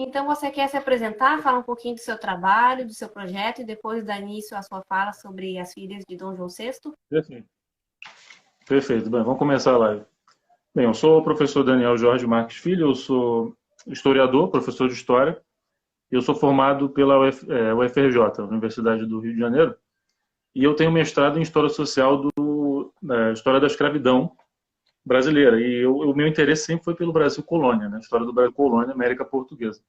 Então, você quer se apresentar, falar um pouquinho do seu trabalho, do seu projeto e depois dar início à sua fala sobre as filhas de Dom João VI? Perfeito. Perfeito. Bem, vamos começar a live. Bem, eu sou o professor Daniel Jorge Marques Filho, eu sou historiador, professor de História, e eu sou formado pela UFRJ, Universidade do Rio de Janeiro, e eu tenho mestrado em História Social da História da Escravidão brasileira, e o meu interesse sempre foi pelo Brasil Colônia, né? História do Brasil Colônia, América Portuguesa.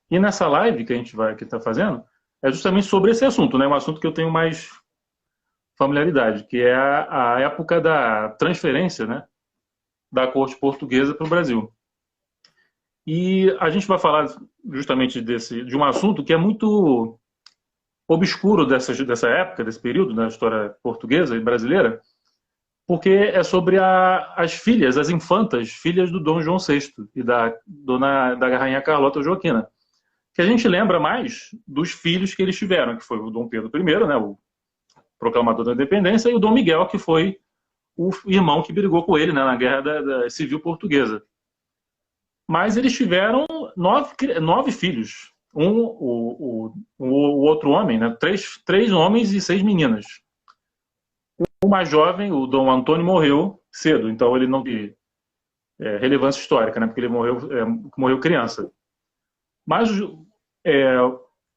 E nessa live que a gente vai estar fazendo, é justamente sobre esse assunto, né? Um assunto que eu tenho mais familiaridade, que é a época da transferência, né, da corte portuguesa para o Brasil. E a gente vai falar justamente de um assunto que é muito obscuro dessa época, desse período da história portuguesa e brasileira, porque é sobre as filhas, as infantas, filhas do Dom João VI e da Rainha Carlota Joaquina, que a gente lembra mais dos filhos que eles tiveram, que foi o Dom Pedro I, né, o proclamador da independência, e o Dom Miguel, que foi o irmão que brigou com ele, né, na Guerra da Civil Portuguesa. Mas eles tiveram nove filhos. O outro homem, né, três homens e 6 meninas. O mais jovem, o Dom Antônio, morreu cedo, então ele não tem relevância histórica, né, porque ele morreu criança. Mas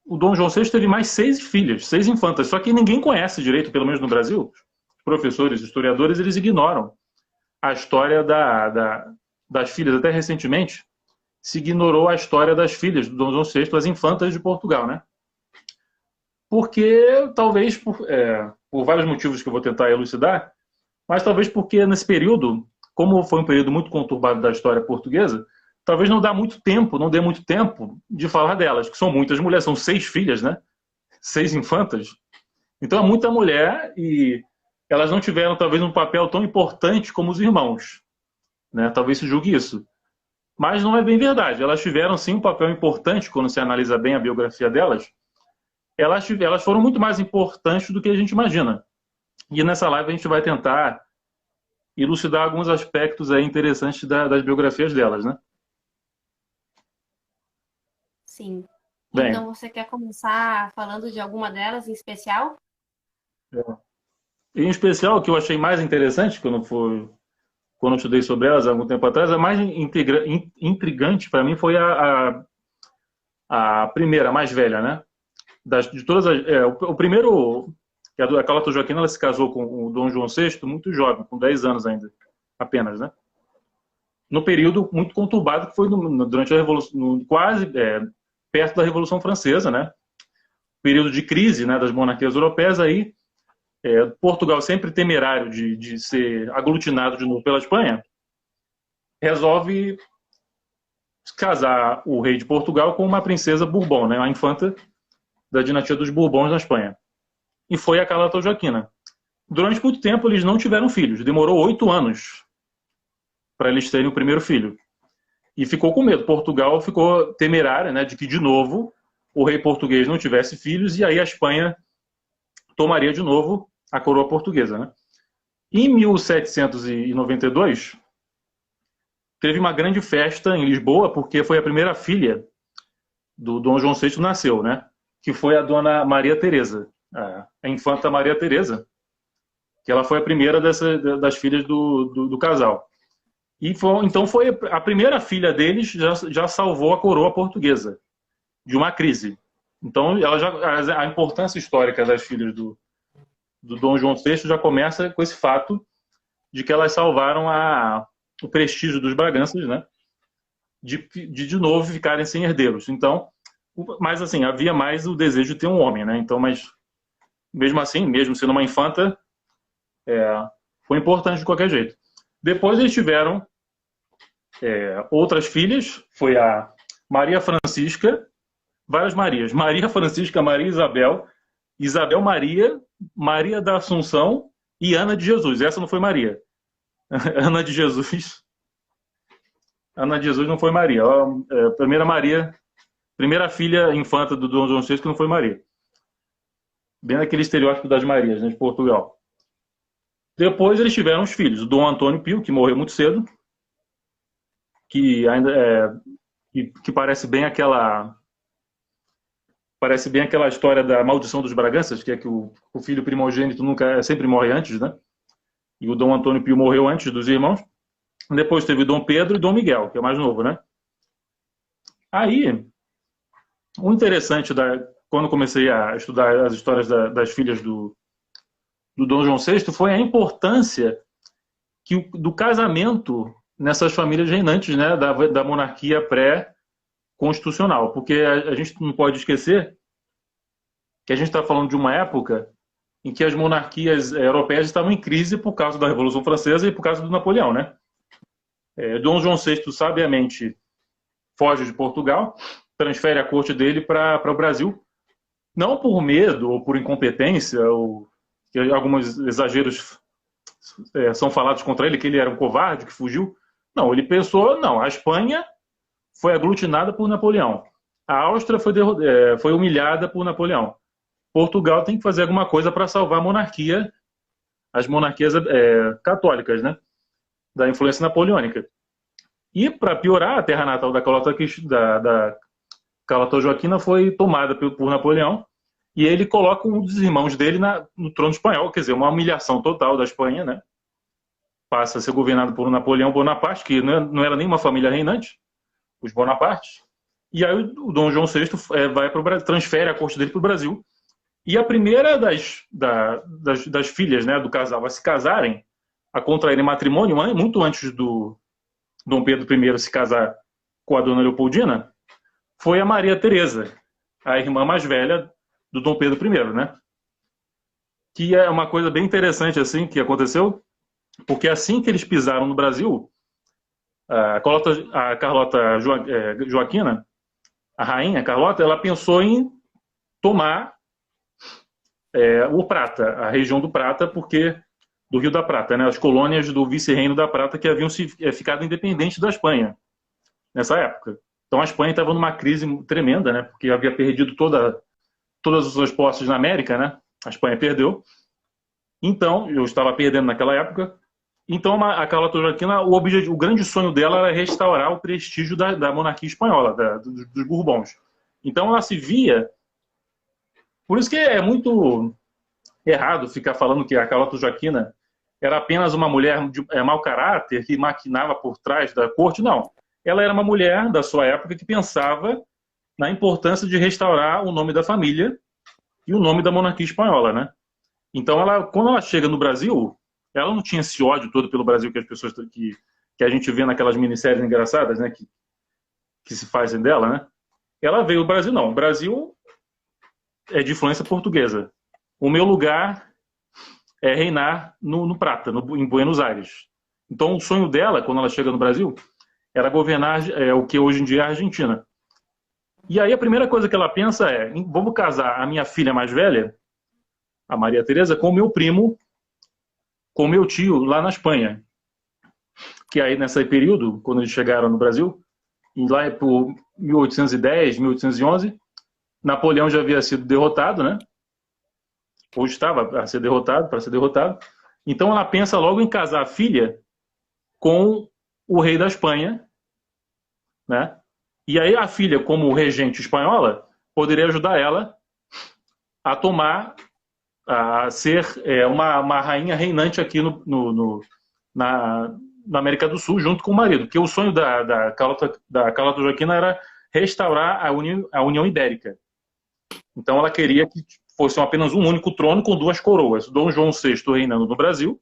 o Dom João VI teve mais 6 filhas, 6 infantas, só que ninguém conhece direito, pelo menos no Brasil. Os professores, historiadores, eles ignoram a história das filhas. Até recentemente se ignorou a história das filhas do Dom João VI, as infantas de Portugal, né? Porque, talvez, por vários motivos que eu vou tentar elucidar, mas talvez porque nesse período, como foi um período muito conturbado da história portuguesa, talvez não dê muito tempo de falar delas, que são muitas mulheres, são 6 filhas, né? 6 infantas. Então é muita mulher e elas não tiveram talvez um papel tão importante como os irmãos, né? Talvez se julgue isso. Mas não é bem verdade. Elas tiveram sim um papel importante quando se analisa bem a biografia delas. Elas foram muito mais importantes do que a gente imagina. E nessa live a gente vai tentar elucidar alguns aspectos aí interessantes das biografias delas, né? Sim. Bem, Então, você quer começar falando de alguma delas em especial? em especial o que eu achei mais interessante quando eu estudei sobre elas há algum tempo atrás, a mais intrigante para mim foi a primeira, a mais velha, né? De todas o primeiro, que a Carlota Joaquina, ela se casou com o Dom João VI muito jovem, com 10 anos ainda, apenas, né? No período muito conturbado que foi durante a Revolução, quase perto da Revolução Francesa, né? Período de crise, né, das monarquias europeias, aí Portugal, sempre temerário de ser aglutinado de novo pela Espanha, resolve casar o rei de Portugal com uma princesa Bourbon, né, uma infanta da dinastia dos Bourbons na Espanha. E foi a Carlota Joaquina. Durante muito tempo eles não tiveram filhos. Demorou 8 anos para eles terem o primeiro filho. E ficou com medo. Portugal ficou temerária, né, de que, de novo, o rei português não tivesse filhos e aí a Espanha tomaria de novo a coroa portuguesa, né? Em 1792, teve uma grande festa em Lisboa, porque foi a primeira filha do Dom João VI nasceu, né? Que foi a Dona Maria Teresa, a infanta Maria Teresa, que ela foi a primeira das filhas do casal. Então foi a primeira filha deles, já salvou a coroa portuguesa de uma crise. Então a importância histórica das filhas do Dom João VI já começa com esse fato de que elas salvaram o prestígio dos Braganças, né? De novo ficarem sem herdeiros. Então, mas assim, havia mais o desejo de ter um homem, né? Então, mas mesmo assim, mesmo sendo uma infanta, foi importante de qualquer jeito. Depois eles tiveram outras filhas, foi a Maria Francisca, várias Marias, Maria Francisca, Maria Isabel, Isabel Maria, Maria da Assunção e Ana de Jesus. Essa não foi Maria. Ana de Jesus. Ana de Jesus não foi Maria. Primeira filha infanta do Dom João VI que não foi Maria. Bem naquele estereótipo das Marias, né, de Portugal. Depois eles tiveram os filhos. O Dom Antônio Pio, que morreu muito cedo, que ainda e que parece bem aquela história da maldição dos Braganças, que é que o filho primogênito sempre morre antes, né? E o Dom Antônio Pio morreu antes dos irmãos. Depois teve Dom Pedro e Dom Miguel, que é o mais novo, né? Aí, o interessante quando comecei a estudar as histórias das filhas do Dom João VI foi a importância do casamento nessas famílias reinantes, né, da monarquia pré-constitucional. Porque a gente não pode esquecer que a gente está falando de uma época em que as monarquias europeias estavam em crise por causa da Revolução Francesa e por causa do Napoleão, né? Dom João VI, sabiamente, foge de Portugal, transfere a corte dele para o Brasil, não por medo ou por incompetência, ou que alguns exageros são falados contra ele, que ele era um covarde, que fugiu. Não, ele pensou, não, a Espanha foi aglutinada por Napoleão. A Áustria foi humilhada por Napoleão. Portugal tem que fazer alguma coisa para salvar a monarquia, as monarquias católicas, né, da influência napoleônica. E, para piorar, a terra natal da Carlota Joaquina foi tomada por Napoleão, e ele coloca um dos irmãos dele no trono espanhol, quer dizer, uma humilhação total da Espanha, né? Passa a ser governado por Napoleão Bonaparte, que não era nem uma família reinante, os Bonapartes. E aí o Dom João VI vai para o Brasil, transfere a corte dele para o Brasil. E a primeira das filhas, né, do casal a se casarem, a contraírem matrimônio, muito antes do Dom Pedro I se casar com a Dona Leopoldina, foi a Maria Teresa, a irmã mais velha do Dom Pedro I, né? Que é uma coisa bem interessante assim que aconteceu, porque assim que eles pisaram no Brasil, a Carlota Joaquina, a rainha Carlota, ela pensou em tomar o Prata, a região do Prata, porque do Rio da Prata, né? As colônias do vice-reino da Prata que haviam ficado independentes da Espanha nessa época. Então a Espanha estava numa crise tremenda, né? Porque havia perdido todas as suas posses na América, né? A Espanha perdeu. Então, eu estava perdendo naquela época. Então a Carlota Joaquina, o grande sonho dela era restaurar o prestígio da monarquia espanhola, dos Bourbons. Então ela se via. Por isso que é muito errado ficar falando que a Carlota Joaquina era apenas uma mulher de mau caráter que maquinava por trás da corte. Não. Ela era uma mulher da sua época que pensava na importância de restaurar o nome da família e o nome da monarquia espanhola, né? Então, quando ela chega no Brasil, ela não tinha esse ódio todo pelo Brasil que as pessoas que a gente vê naquelas minisséries engraçadas, né, que se fazem dela, né? Ela veio ao Brasil, não. O Brasil é de influência portuguesa. O meu lugar é reinar no Prata, em Buenos Aires. Então, o sonho dela, quando ela chega no Brasil, era governar o que hoje em dia é a Argentina. E aí a primeira coisa que ela pensa é: vamos casar a minha filha mais velha, a Maria Teresa, com o meu primo, com o meu tio lá na Espanha. Que aí nesse período, quando eles chegaram no Brasil, lá por 1810, 1811, Napoleão já havia sido derrotado, né? Ou estava para ser derrotado. Então ela pensa logo em casar a filha com o rei da Espanha, né? E aí a filha, como regente espanhola, poderia ajudar ela a ser uma rainha reinante aqui na América do Sul, junto com o marido. Porque o sonho da Carlota Joaquina era restaurar a União Ibérica. Então ela queria que fosse apenas um único trono com duas coroas. Dom João VI reinando no Brasil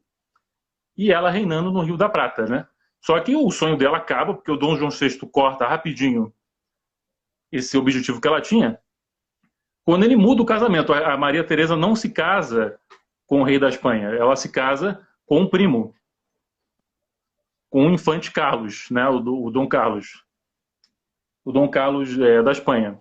e ela reinando no Rio da Prata, né? Só que o sonho dela acaba porque o Dom João VI corta rapidinho esse objetivo que ela tinha. Quando ele muda o casamento, a Maria Teresa não se casa com o rei da Espanha, ela se casa com um primo, com o infante Carlos, né? O Dom Carlos. O Dom Carlos da Espanha.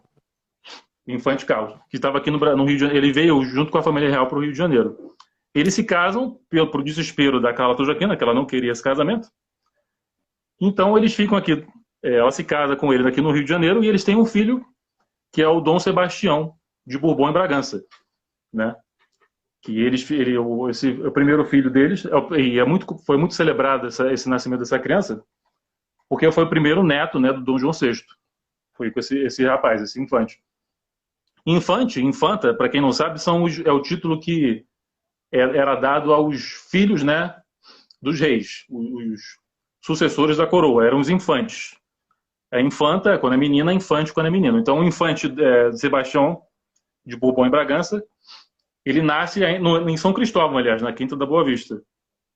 O infante Carlos, que estava aqui no Rio de Janeiro. Ele veio junto com a família real para o Rio de Janeiro. Eles se casam por desespero da Carlota Joaquina, que ela não queria esse casamento. Então eles ficam aqui. Ela se casa com ele aqui no Rio de Janeiro e eles têm um filho que é o Dom Sebastião de Bourbon e Bragança, né? Que o primeiro filho deles e foi muito celebrado esse nascimento dessa criança, porque foi o primeiro neto, né, do Dom João VI. Foi com esse rapaz, esse infante. Infanta, para quem não sabe, é o título que era dado aos filhos, né, dos reis, os sucessores da coroa, eram os infantes. É infanta quando é menina, infante quando é menino. Então, o infante Sebastião de Bourbon e Bragança, ele nasce em São Cristóvão, aliás, na Quinta da Boa Vista,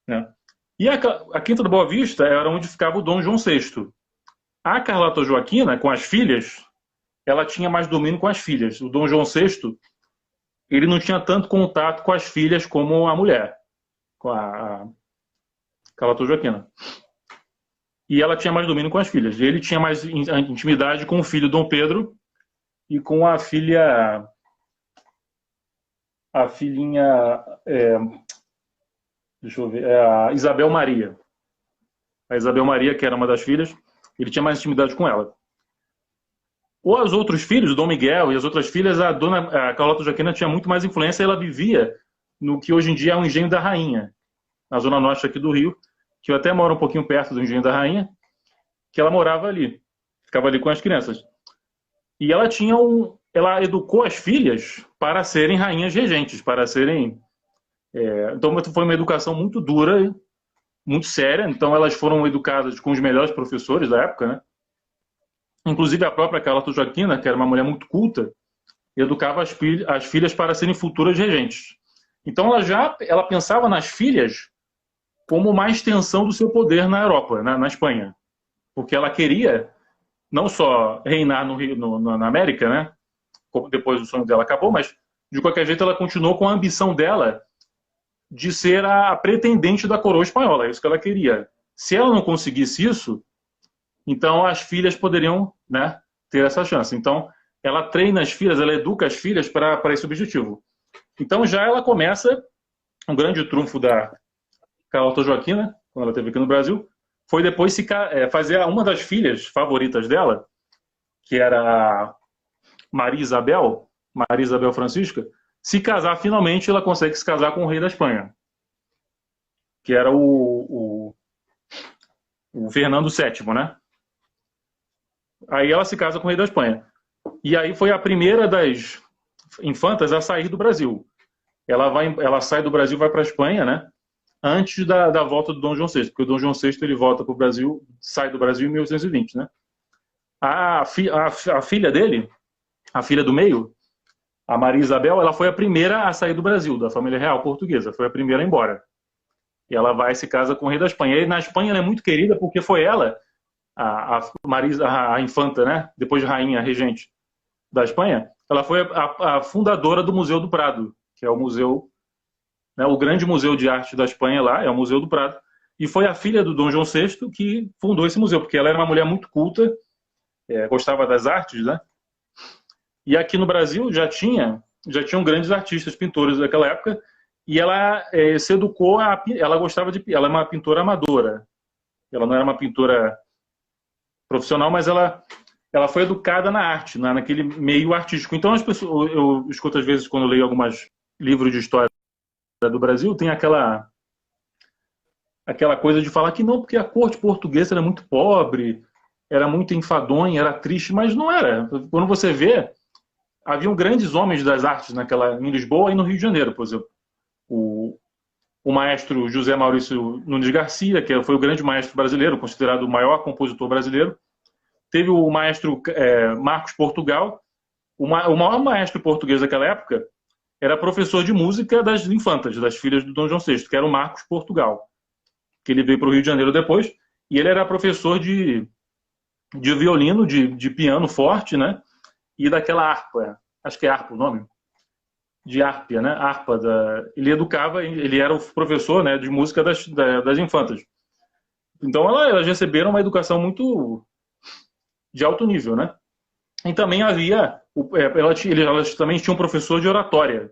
né? E a Quinta da Boa Vista era onde ficava o Dom João VI. A Carlota Joaquina, com as filhas, ela tinha mais domínio com as filhas. O Dom João VI, ele não tinha tanto contato com as filhas como a mulher, com a Carlota Joaquina. E ela tinha mais domínio com as filhas. Ele tinha mais intimidade com o filho Dom Pedro e com a filhinha, deixa eu ver, a Isabel Maria. A Isabel Maria, que era uma das filhas, ele tinha mais intimidade com ela. Ou os outros filhos, o Dom Miguel e as outras filhas, a Carlota Joaquina tinha muito mais influência, ela vivia no que hoje em dia é o Engenho da Rainha, na zona norte aqui do Rio, que eu até moro um pouquinho perto do Engenho da Rainha, que ela morava ali, ficava ali com as crianças. E ela educou as filhas para serem rainhas regentes, para serem... então foi uma educação muito dura, muito séria, então elas foram educadas com os melhores professores da época, né? Inclusive a própria Carlota Joaquina, que era uma mulher muito culta, educava as filhas para serem futuras regentes. Então ela pensava nas filhas como uma extensão do seu poder na Europa, na Espanha. Porque ela queria não só reinar na América, né? Depois o sonho dela acabou, mas de qualquer jeito ela continuou com a ambição dela de ser a pretendente da coroa espanhola. É isso que ela queria. Se ela não conseguisse isso, então as filhas poderiam, né, ter essa chance. Então ela treina as filhas, ela educa as filhas para esse objetivo. Então já ela começa, um grande trunfo da Carlota Joaquina, quando ela esteve aqui no Brasil, foi depois fazer uma das filhas favoritas dela, que era a Maria Isabel Francisca, se casar finalmente. Ela consegue se casar com o rei da Espanha, que era o Fernando VII, né? Aí ela se casa com o rei da Espanha. E aí foi a primeira das infantas a sair do Brasil. Ela sai do Brasil e vai para a Espanha, né? Antes da volta do Dom João VI, porque o Dom João VI ele volta para o Brasil, sai do Brasil em 1820, né? A filha dele, a filha do meio, a Maria Isabel, ela foi a primeira a sair do Brasil, da família real portuguesa, foi a primeira a ir embora. E ela vai e se casa com o rei da Espanha. E na Espanha ela é muito querida porque foi ela, a infanta, né? Depois de rainha, regente da Espanha, ela foi a fundadora do Museu do Prado, que é o museu, né, o grande museu de arte da Espanha lá, é o Museu do Prado. E foi a filha do Dom João VI que fundou esse museu, porque ela era uma mulher muito culta, gostava das artes, né? E aqui no Brasil já tinham grandes artistas, pintores daquela época, e ela se educou, ela gostava ela é uma pintora amadora. Ela não era uma pintora profissional, mas ela foi educada na arte, naquele meio artístico. Então as pessoas, eu escuto às vezes quando eu leio alguns livros de história do Brasil, tem aquela coisa de falar que não, porque a corte portuguesa era muito pobre, era muito enfadonha, era triste, mas não era. Quando você vê, haviam grandes homens das artes em Lisboa e no Rio de Janeiro, por exemplo. O maestro José Maurício Nunes Garcia, que foi o grande maestro brasileiro, considerado o maior compositor brasileiro. Teve o maestro Marcos Portugal. O maior maestro português daquela época era professor de música das infantas, das filhas do Dom João VI, que era o Marcos Portugal, que ele veio para o Rio de Janeiro depois, e ele era professor de violino, de piano forte, né? E daquela harpa, acho que é harpa o nome, de harpia, né? Harpa. Ele educava, ele era o professor, né, de música das infantas. Então elas receberam uma educação muito de alto nível, né? E também havia, elas também tinham um professor de oratória,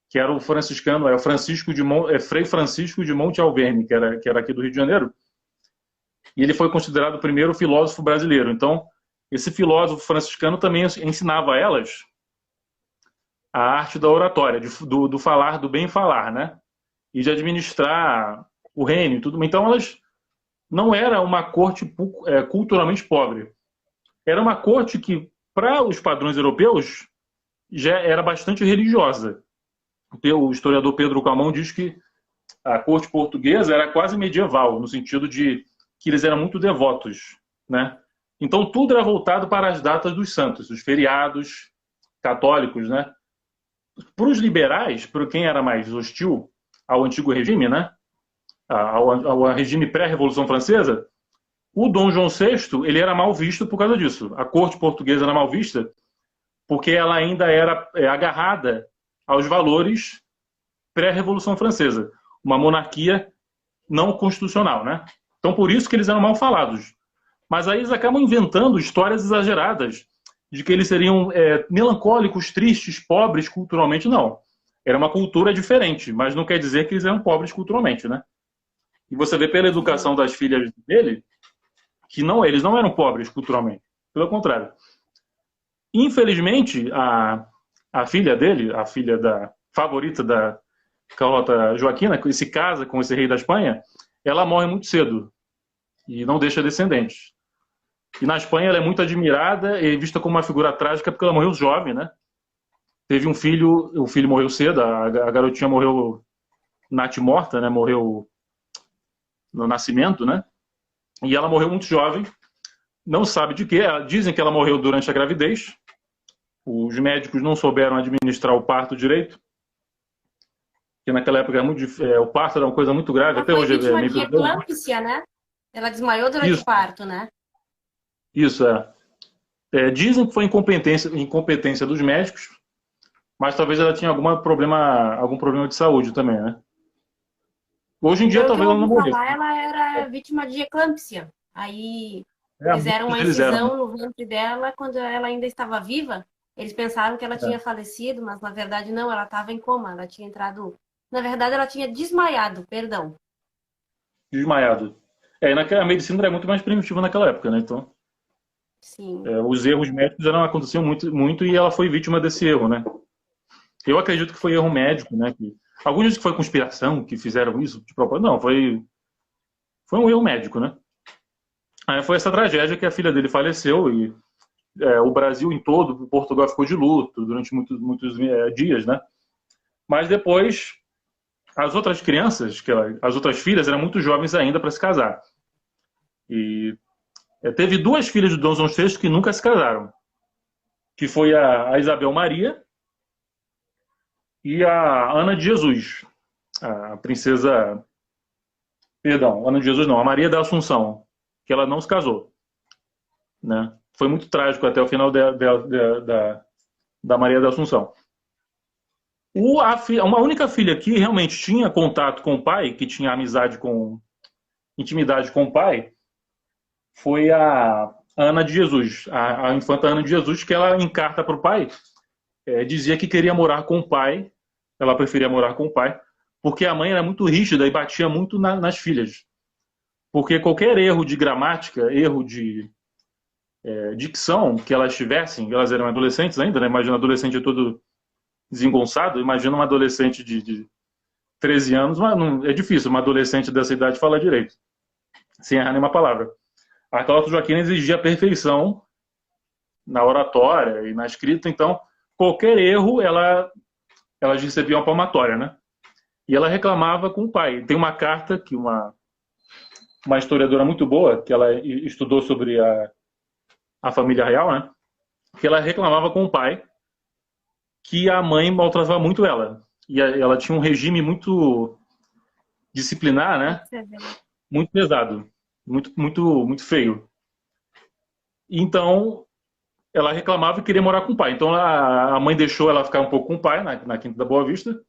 que era o franciscano, Frei Francisco de Monte Alverne, que era aqui do Rio de Janeiro. E ele foi considerado o primeiro filósofo brasileiro. Então, esse filósofo franciscano também ensinava a elas a arte da oratória, do falar, do bem falar, né? E de administrar o reino e tudo. Então, elas não era uma corte culturalmente pobre. Era uma corte que para os padrões europeus, já era bastante religiosa. O historiador Pedro Calmon diz que a corte portuguesa era quase medieval, no sentido de que eles eram muito devotos, né? Então tudo era voltado para as datas dos santos, os feriados católicos, né? Para os liberais, para quem era mais hostil ao antigo regime, né? Ao regime pré-revolução francesa, o Dom João VI ele era mal visto por causa disso. A corte portuguesa era mal vista porque ela ainda era agarrada aos valores pré-revolução francesa, uma monarquia não constitucional, né? Então por isso que eles eram mal falados. Mas aí eles acabam inventando histórias exageradas de que eles seriam melancólicos, tristes, pobres culturalmente. Não. Era uma cultura diferente, mas não quer dizer que eles eram pobres culturalmente, né? E você vê pela educação das filhas dele que não, eles não eram pobres culturalmente. Pelo contrário. Infelizmente, a filha dele, a filha favorita da Carlota Joaquina, que se casa com esse rei da Espanha, ela morre muito cedo e não deixa descendentes. E na Espanha ela é muito admirada e vista como uma figura trágica porque ela morreu jovem, né? Teve um filho, o filho morreu cedo, a garotinha morreu natimorta, né? Morreu no nascimento, né? E ela morreu muito jovem, não sabe de quê. Dizem que ela morreu durante a gravidez. Os médicos não souberam administrar o parto direito, porque naquela época o parto era uma coisa muito grave, Ela até foi hoje é vítima meio de perigoso. eclâmpsia, né? Ela desmaiou durante Isso, o parto, né? isso dizem que foi incompetência dos médicos, mas talvez ela tinha algum problema de saúde também, né? Hoje em dia Pelo que eu talvez ela não ouvi morresse. falar, ela era vítima de eclâmpsia. Aí fizeram Muitos uma deles eram, né? incisão no ventre dela quando ela ainda estava viva. Eles pensaram que ela É, tinha falecido, mas na verdade não, ela estava em coma. Ela tinha entrado. Na verdade, ela tinha desmaiado, perdão. desmaiado. A medicina era muito mais primitiva naquela época, né? Então, Sim. os erros médicos aconteciam muito, muito e ela foi vítima desse erro, né? Eu acredito que foi erro médico, né? Alguns dizem que foi conspiração, que fizeram isso de propósito. Não, foi um erro médico, né? Aí foi essa tragédia que a filha dele faleceu e o Brasil em todo, Portugal ficou de luto durante muitos dias, né? Mas depois, as outras crianças, as outras filhas eram muito jovens ainda para se casar. E teve duas filhas do Dom João VI que nunca se casaram, que foi a Isabel Maria e a Ana de Jesus, a princesa, perdão, Ana de Jesus não, a Maria da Assunção, que ela não se casou, né? Foi muito trágico até o final da Maria da Assunção. Uma única filha que realmente tinha contato com o pai, que tinha intimidade com o pai, foi a Ana de Jesus, a infanta Ana de Jesus, que ela, em carta para o pai, dizia que queria morar com o pai, ela preferia morar com o pai, porque a mãe era muito rígida e batia muito nas filhas. Porque qualquer erro de gramática, erro de dicção que elas tivessem, elas eram adolescentes ainda, né? Imagina um adolescente todo desengonçado, imagina uma adolescente de 13 anos, mas não, é difícil uma adolescente dessa idade falar direito, sem errar nenhuma palavra. A Carlota Joaquina exigia perfeição na oratória e na escrita, então qualquer erro elas recebiam uma palmatória, né? E ela reclamava com o pai. Tem uma carta que uma historiadora muito boa, que ela estudou sobre a família real, né? Que ela reclamava com o pai que a mãe maltratava muito ela. E ela tinha um regime muito disciplinar, né? Muito pesado, muito feio. Então, ela reclamava e queria morar com o pai. Então, a mãe deixou ela ficar um pouco com o pai na Quinta da Boa Vista,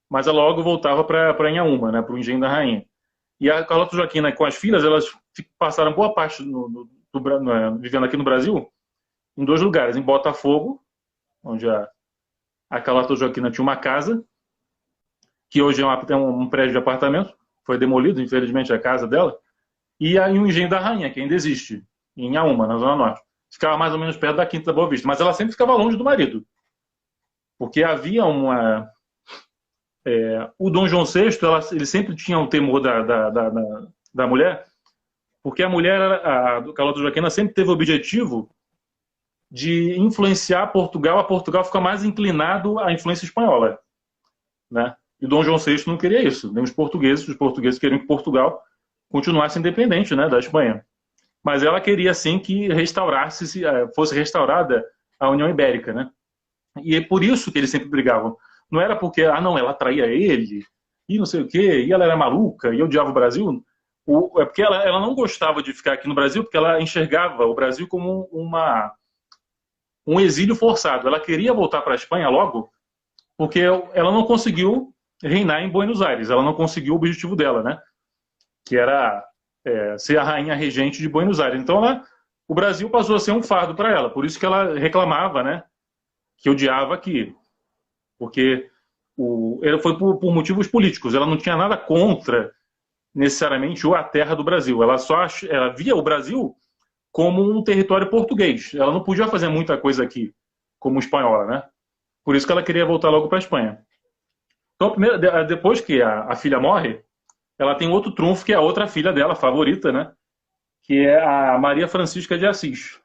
mas ela logo voltava para Inhaúma, né? Para o Engenho da Rainha. E a Carlota Joaquina, com as filhas, elas passaram boa parte vivendo aqui no Brasil, em dois lugares. Em Botafogo, onde a Carlota Joaquina tinha uma casa, que hoje é um prédio de apartamento, foi demolido, infelizmente, a casa dela, e aí o Engenho da Rainha, que ainda existe, em Inhaúma, na Zona Norte. Ficava mais ou menos perto da Quinta da Boa Vista, mas ela sempre ficava longe do marido, porque havia o Dom João VI, ele sempre tinha um temor da mulher, porque a mulher, a Carlota Joaquina, sempre teve o objetivo de influenciar Portugal, a Portugal fica mais inclinado à influência espanhola, né? E Dom João VI não queria isso, nem os portugueses queriam que Portugal continuasse independente, né, da Espanha. Mas ela queria, sim, que fosse restaurada a União Ibérica, né? E é por isso que eles sempre brigavam. Não era porque, não, ela traía ele, e não sei o quê, e ela era maluca, e eu odiava o Brasil. É porque ela não gostava de ficar aqui no Brasil, porque ela enxergava o Brasil como um exílio forçado. Ela queria voltar para a Espanha logo, porque ela não conseguiu reinar em Buenos Aires. Ela não conseguiu o objetivo dela, né? Que era ser a rainha regente de Buenos Aires. Então, o Brasil passou a ser um fardo para ela. Por isso que ela reclamava, né? Que odiava aqui. Porque foi por motivos políticos. Ela não tinha nada contra, necessariamente, a terra do Brasil. Ela via o Brasil como um território português. Ela não podia fazer muita coisa aqui, como espanhola, né? Por isso que ela queria voltar logo para a Espanha. Então, depois que a filha morre, ela tem outro trunfo, que é a outra filha dela, favorita, né? Que é a Maria Francisca de Assis,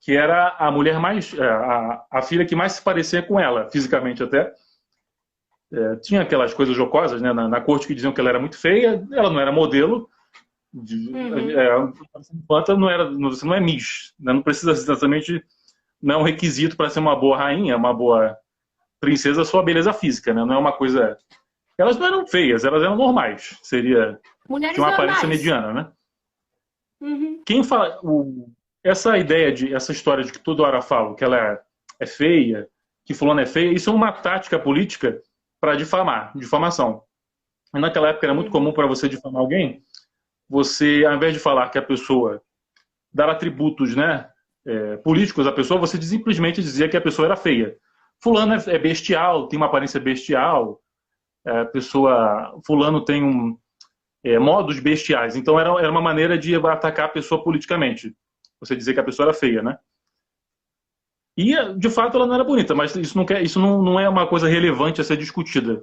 que era a mulher mais... a filha que mais se parecia com ela, fisicamente até. Tinha aquelas coisas jocosas, né, na corte, que diziam que ela era muito feia. Ela não era modelo. Você não é Miss, né? Não precisa exatamente... Não é um requisito para ser uma boa rainha, uma boa princesa, a sua beleza física, né? Não é uma coisa... Elas não eram feias, elas eram normais. Tinha uma aparência mediana, né? Uhum. Quem fala... essa história de que toda hora falo que ela é feia, que fulano é feia, isso é uma tática política para difamação. E naquela época era muito comum para você difamar alguém, você, ao invés de falar que a pessoa, dar atributos, né, políticos à pessoa, você simplesmente dizia que a pessoa era feia. Fulano é bestial, tem uma aparência bestial, fulano tem modos bestiais. Então era uma maneira de atacar a pessoa politicamente. Você dizer que a pessoa era feia, né? E, de fato, ela não era bonita, mas isso não é uma coisa relevante a ser discutida.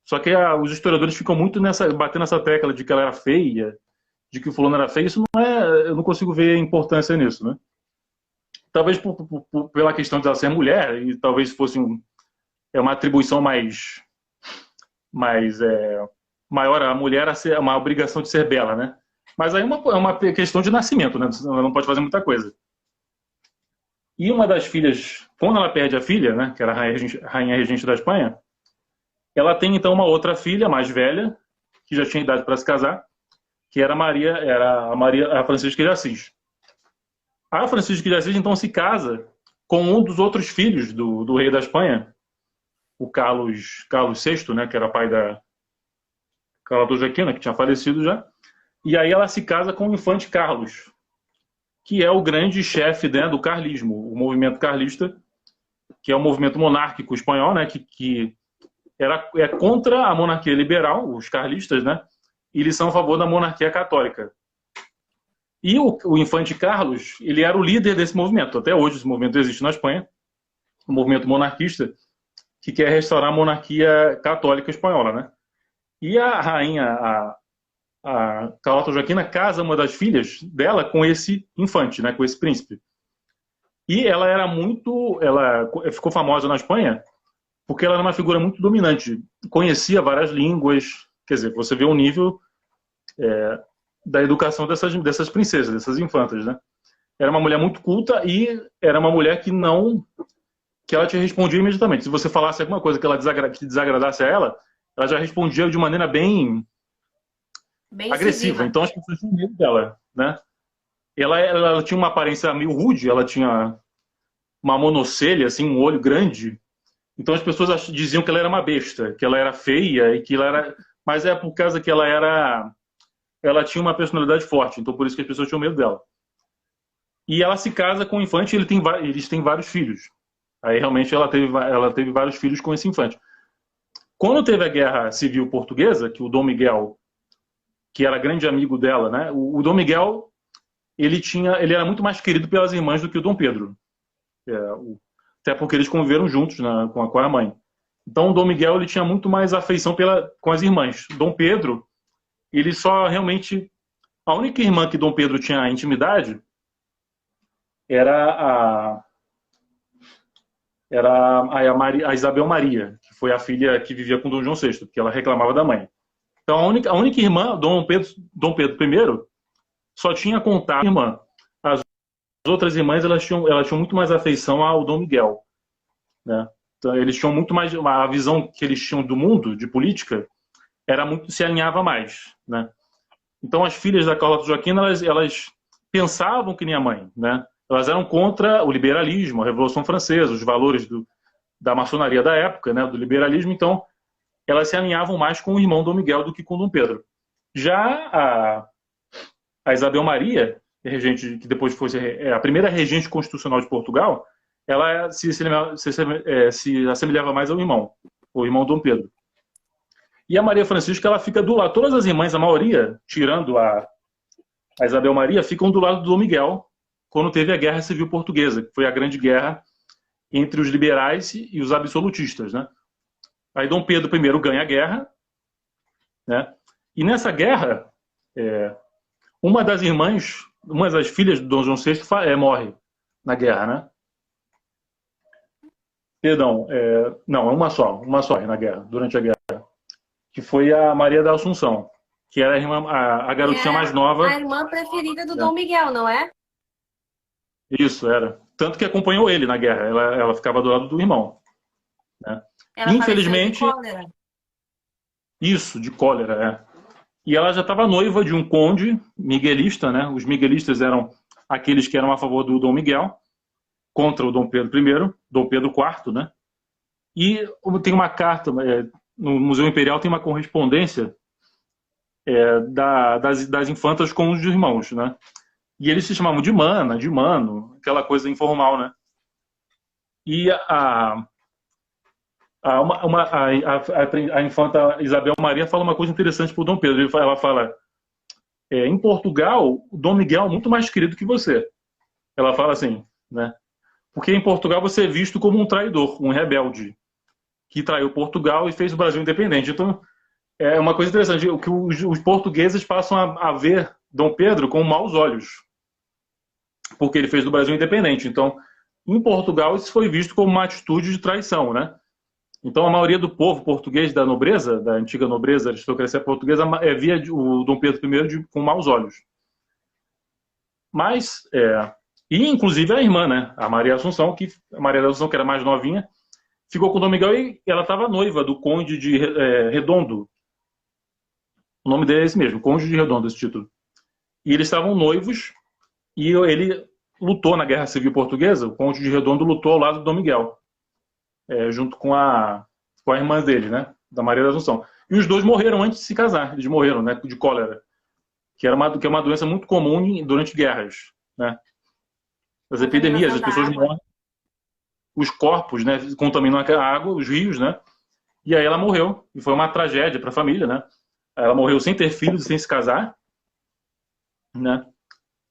Só que os historiadores ficam muito batendo nessa tecla de que ela era feia, de que o fulano era feio. Eu não consigo ver importância nisso, né? Talvez pela questão de ela ser mulher, e talvez fosse uma atribuição maior à mulher, a ser uma obrigação de ser bela, né? Mas aí é uma questão de nascimento, né? Ela não pode fazer muita coisa. E uma das filhas, quando ela perde a filha, né, que era a rainha regente da Espanha, ela tem então uma outra filha, mais velha, que já tinha idade para se casar, que era a Francisca de Assis. A Francisca de Assis então se casa com um dos outros filhos do rei da Espanha, o Carlos VI, né, que era pai da Carlota Joaquina, que tinha falecido já. E aí ela se casa com o infante Carlos, que é o grande chefe, né, do carlismo, o movimento carlista, que é o movimento monárquico espanhol, né, que é contra a monarquia liberal, os carlistas, né, e eles são a favor da monarquia católica. E o infante Carlos, ele era o líder desse movimento. Até hoje esse movimento existe na Espanha, o movimento monarquista, que quer restaurar a monarquia católica espanhola, né? E a rainha, a Carlota Joaquina, casa uma das filhas dela com esse infante, né, com esse príncipe. E ela ficou famosa na Espanha porque ela era uma figura muito dominante, conhecia várias línguas, quer dizer, você vê o nível da educação dessas princesas, dessas infantas, né? Era uma mulher muito culta e era uma mulher que ela te respondia imediatamente. Se você falasse alguma coisa que desagradasse a ela já respondia de maneira bem agressiva. Incisiva. Então as pessoas tinham medo dela, né? Ela tinha uma aparência meio rude, ela tinha uma monocelha, assim, um olho grande. Então as pessoas diziam que ela era uma besta, que ela era feia e que ela era... Mas é por causa que ela tinha uma personalidade forte, então por isso que as pessoas tinham medo dela. E ela se casa com o infante e eles têm vários filhos. Aí realmente ela teve vários filhos com esse infante. Quando teve a Guerra Civil Portuguesa, que o Dom Miguel, que era grande amigo dela, né? O Dom Miguel, ele era muito mais querido pelas irmãs do que o Dom Pedro. Até porque eles conviveram juntos, né, com a mãe. Então o Dom Miguel ele tinha muito mais afeição com as irmãs. Dom Pedro, ele só realmente... A única irmã que Dom Pedro tinha intimidade era era a Isabel Maria, que foi a filha que vivia com Dom João VI, porque ela reclamava da mãe. Então, a única irmã, Dom Pedro I, só tinha contato com a irmã. As outras irmãs, elas tinham muito mais afeição ao Dom Miguel, né? Então, eles tinham muito mais... A visão que eles tinham do mundo, de política, se alinhava mais, né? Então, as filhas da Carlota Joaquina, elas pensavam que nem a mãe, né? Elas eram contra o liberalismo, a Revolução Francesa, os valores da maçonaria da época, né? Do liberalismo. Então, elas se alinhavam mais com o irmão Dom Miguel do que com Dom Pedro. Já a Isabel Maria, regente, que depois foi a primeira regente constitucional de Portugal, ela se assemelhava mais ao irmão, o irmão Dom Pedro. E a Maria Francisca, ela fica do lado. Todas as irmãs, a maioria, tirando a Isabel Maria, ficam do lado do Dom Miguel, quando teve a Guerra Civil Portuguesa, que foi a grande guerra entre os liberais e os absolutistas, né? Aí Dom Pedro I ganha a guerra, né? E nessa guerra, uma das irmãs, uma das filhas do Dom João VI morre na guerra, né? Perdão, não, uma só na guerra, durante a guerra, que foi a Maria da Assunção, que era a garotinha mais nova. A irmã preferida do Dom Miguel, não é? Isso, era. Tanto que acompanhou ele na guerra, ela ficava do lado do irmão, né? Ela Infelizmente, faleceu de cólera. Isso, de cólera, E ela já estava noiva de um conde miguelista, né? Os miguelistas eram aqueles que eram a favor do Dom Miguel, contra o Dom Pedro I, Dom Pedro IV, né? E tem uma carta, no Museu Imperial tem uma correspondência das infantas com os irmãos, né? E eles se chamavam de mana, de mano, aquela coisa informal, né? E a infanta Isabel Maria fala uma coisa interessante para o Dom Pedro. Ela fala, em Portugal, o Dom Miguel é muito mais querido que você. Ela fala assim, né? Porque em Portugal você é visto como um traidor, um rebelde, que traiu Portugal e fez o Brasil independente. Então, é uma coisa interessante, que os portugueses passam a ver Dom Pedro com maus olhos, porque ele fez do Brasil independente. Então, em Portugal, isso foi visto como uma atitude de traição, né? Então, a maioria do povo português da nobreza, da antiga nobreza, aristocracia portuguesa, via o Dom Pedro I com maus olhos. Mas, e inclusive a irmã, né? A Maria Assunção, que era mais novinha, ficou com o Dom Miguel e ela estava noiva do Conde de Redondo. O nome dele é esse mesmo, Conde de Redondo, esse título. E eles estavam noivos e ele lutou na Guerra Civil Portuguesa, o Conde de Redondo lutou ao lado do Dom Miguel, junto com a irmã dele, né? Da Maria da Assunção. E os dois morreram antes de se casar, eles morreram, né? De cólera, que é uma doença muito comum durante guerras, né? As epidemias, as pessoas morrem, os corpos, né, contaminam a água, os rios, né? E aí ela morreu, e foi uma tragédia para a família, né? Ela morreu sem ter filhos e sem se casar, né?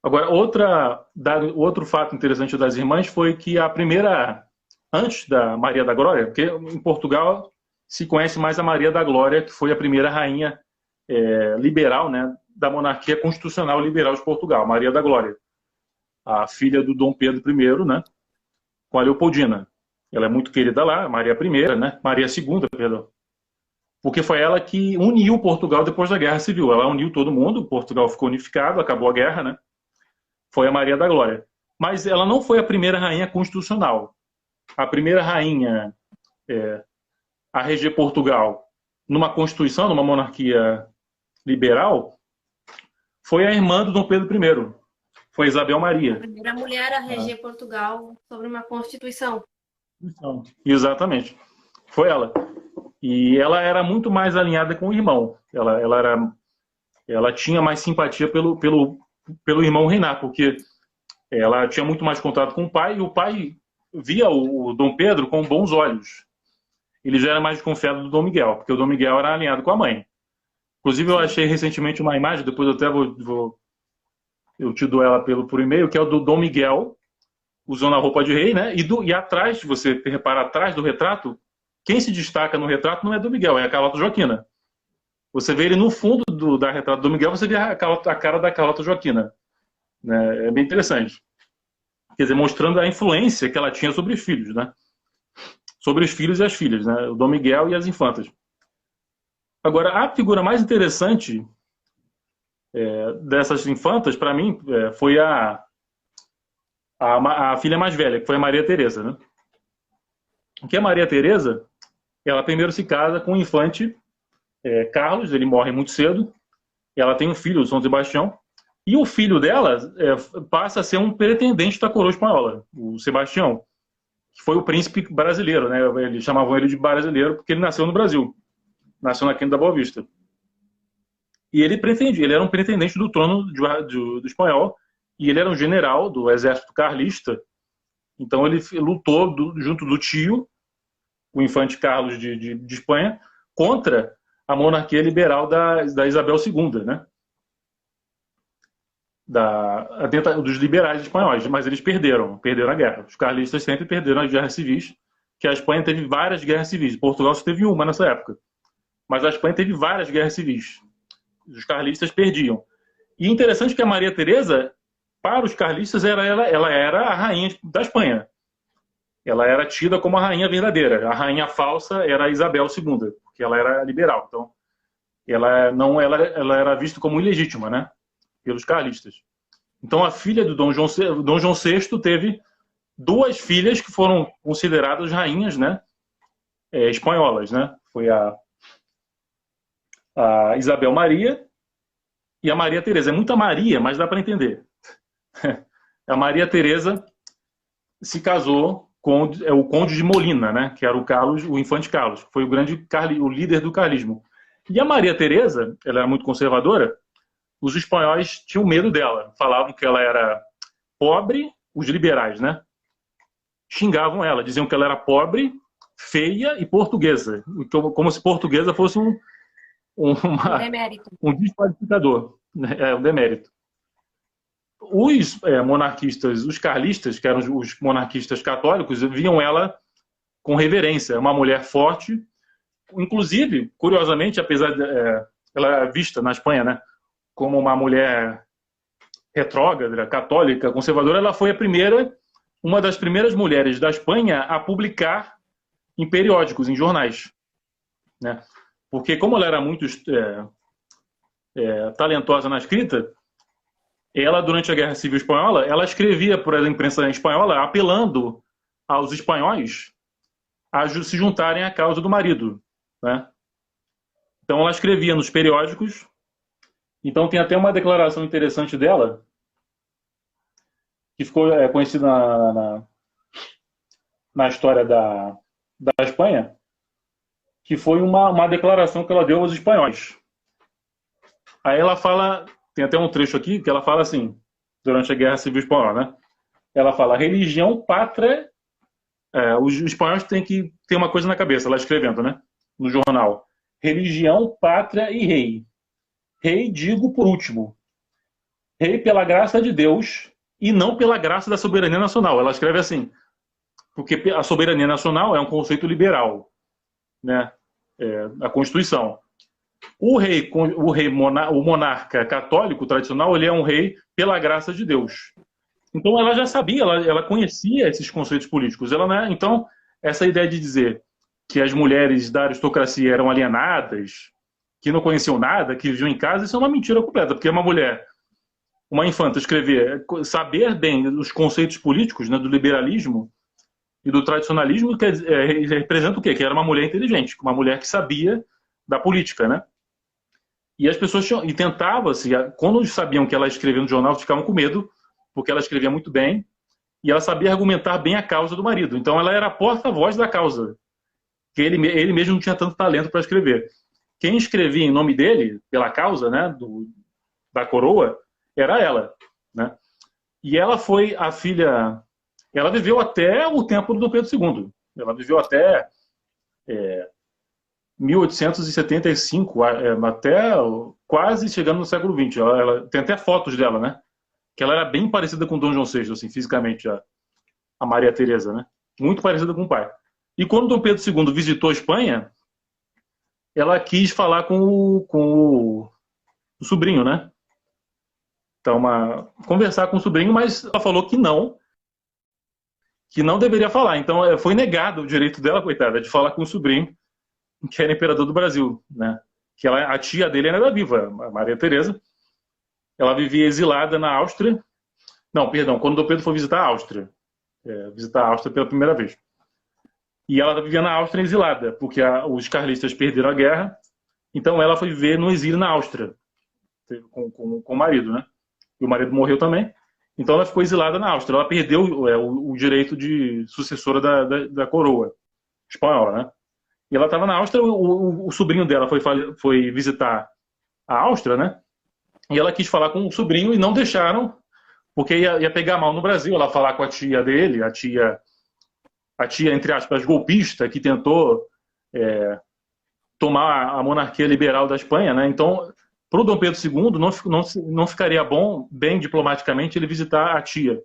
Agora, outro fato interessante das irmãs foi que a primeira, antes da Maria da Glória, porque em Portugal se conhece mais a Maria da Glória, que foi a primeira rainha liberal, né, da monarquia constitucional liberal de Portugal, Maria da Glória, a filha do Dom Pedro I, né, com a Leopoldina. Ela é muito querida lá, Maria I, né, Maria II, perdão. Porque foi ela que uniu Portugal depois da Guerra Civil. Ela uniu todo mundo, Portugal ficou unificado, acabou a guerra, né? Foi a Maria da Glória. Mas ela não foi a primeira rainha constitucional. A primeira rainha a reger Portugal numa constituição, numa monarquia liberal, foi a irmã do Dom Pedro I. Foi Isabel Maria. A primeira mulher a reger Portugal sobre uma constituição. Exatamente. Foi ela. E ela era muito mais alinhada com o irmão. Ela tinha mais simpatia pelo irmão reinar, porque ela tinha muito mais contato com o pai, e o pai via o Dom Pedro com bons olhos. Ele já era mais desconfiado do Dom Miguel, porque o Dom Miguel era alinhado com a mãe. Inclusive, eu achei recentemente uma imagem, depois eu até eu te dou ela por e-mail, que é o do Dom Miguel, usando a roupa de rei, né? E atrás, se você reparar atrás do retrato, quem se destaca no retrato não é Dom Miguel, é a Carlota Joaquina. Você vê ele no fundo da retrato do Dom Miguel, você vê a cara da Carlota Joaquina. Né? É bem interessante. Quer dizer, mostrando a influência que ela tinha sobre os filhos, né? sobre os filhos e as filhas, né? O Dom Miguel e as infantas. Agora, a figura mais interessante dessas infantas, para mim, foi a filha mais velha, que foi a Maria Teresa, né? Que a Maria Teresa, ela primeiro se casa com o infante Carlos, ele morre muito cedo, ela tem um filho, o São Sebastião, e o filho dela passa a ser um pretendente da coroa espanhola, o Sebastião, que foi o príncipe brasileiro, né? Eles chamavam ele de brasileiro porque ele nasceu no Brasil, nasceu na Quinta da Boa Vista. E ele era um pretendente do trono do espanhol, e ele era um general do exército carlista, então ele lutou junto do tio, o infante Carlos de Espanha, contra a monarquia liberal da Isabel II, né? Dos liberais espanhóis, mas eles perderam a guerra. Os carlistas sempre perderam as guerras civis, que a Espanha teve várias guerras civis. Portugal só teve uma nessa época. Mas a Espanha teve várias guerras civis. Os carlistas perdiam. E interessante que a Maria Teresa, para os carlistas, ela era a rainha da Espanha. Ela era tida como a rainha verdadeira. A rainha falsa era a Isabel II, porque ela era liberal. Então, ela era vista como ilegítima, né? Pelos carlistas. Então, a filha do Dom João VI teve duas filhas que foram consideradas rainhas, né? Espanholas, né? Foi a Isabel Maria e a Maria Teresa. É muita Maria, mas dá para entender. A Maria Teresa se casou com o Conde de Molina, né? Que era o infante Carlos, que foi o líder do carlismo. E a Maria Teresa, ela era muito conservadora. Os espanhóis tinham medo dela. Falavam que ela era pobre, os liberais, né? Xingavam ela, diziam que ela era pobre, feia e portuguesa. Como se portuguesa fosse um desqualificador, um demérito. Os monarquistas, os carlistas, que eram os monarquistas católicos, viam ela com reverência. Uma mulher forte. Inclusive, curiosamente, apesar de ela é vista na Espanha, né, como uma mulher retrógrada, católica, conservadora, ela foi uma das primeiras mulheres da Espanha a publicar em periódicos, em jornais, né? Porque como ela era muito talentosa na escrita, ela, durante a Guerra Civil Espanhola, ela escrevia para a imprensa espanhola apelando aos espanhóis a se juntarem à causa do marido, né? Então ela escrevia nos periódicos. Então tem até uma declaração interessante dela, que ficou conhecida na história da Espanha, que foi uma declaração que ela deu aos espanhóis. Aí ela fala, tem até um trecho aqui, que ela fala assim, durante a Guerra Civil Espanhola, né? Ela fala, religião, pátria... os espanhóis têm que ter uma coisa na cabeça, ela escrevendo, né? No jornal. Religião, pátria e rei. Rei, digo por último. Rei pela graça de Deus e não pela graça da soberania nacional. Ela escreve assim, porque a soberania nacional é um conceito liberal, né? A Constituição. O monarca católico tradicional, ele é um rei pela graça de Deus. Então ela já sabia, ela conhecia esses conceitos políticos. Então, essa ideia de dizer que as mulheres da aristocracia eram alienadas, que não conheciam nada, que viviam em casa, isso é uma mentira completa, porque uma infanta escrever, saber bem os conceitos políticos, né, do liberalismo e do tradicionalismo, representa o quê? Que era uma mulher inteligente, uma mulher que sabia da política, né? E as pessoas quando sabiam que ela escrevia no jornal, ficavam com medo, porque ela escrevia muito bem, e ela sabia argumentar bem a causa do marido. Então ela era a porta-voz da causa, que ele mesmo não tinha tanto talento para escrever. Quem escrevia em nome dele, pela causa, né, da coroa, era ela, né? E ela foi a filha... Ela viveu até o tempo do Dom Pedro II. Ela viveu até 1875, até quase chegando no século XX. Tem até fotos dela, né? Que ela era bem parecida com Dom João VI, assim, fisicamente, a Maria Teresa, né? Muito parecida com o pai. E quando Dom Pedro II visitou a Espanha, ela quis falar com o sobrinho, né? Então, conversar com o sobrinho, mas ela falou que não, que não deveria falar. Então, foi negado o direito dela, coitada, de falar com o sobrinho, que era imperador do Brasil, né? Que a tia dele era viva, a Maria Teresa. Ela vivia exilada na Áustria. Não, perdão, quando Dom Pedro foi visitar a Áustria. Visitar a Áustria pela primeira vez. E ela vivia na Áustria exilada, porque os carlistas perderam a guerra. Então ela foi viver no exílio na Áustria, com o marido, né? E o marido morreu também. Então ela ficou exilada na Áustria. Ela perdeu o direito de sucessora da coroa espanhola, né? E ela estava na Áustria, o sobrinho dela foi visitar a Áustria, né? E ela quis falar com o sobrinho e não deixaram, porque ia pegar mal no Brasil, ela falar com a tia dele, a tia, entre aspas, golpista, que tentou tomar a monarquia liberal da Espanha, né? Então, para o Dom Pedro II, não ficaria bem diplomaticamente ele visitar a tia,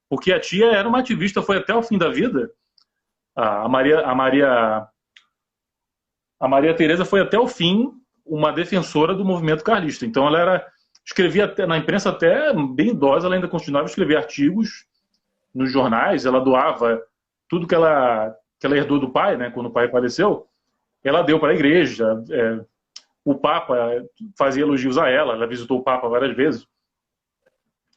porque a tia era uma ativista, foi até o fim da vida. A Maria Teresa foi até o fim uma defensora do movimento carlista. Então ela escrevia até, na imprensa até bem idosa, ela ainda continuava a escrever artigos nos jornais, ela doava tudo que ela herdou do pai, né, quando o pai faleceu, ela deu para a igreja. O Papa fazia elogios a ela visitou o Papa várias vezes.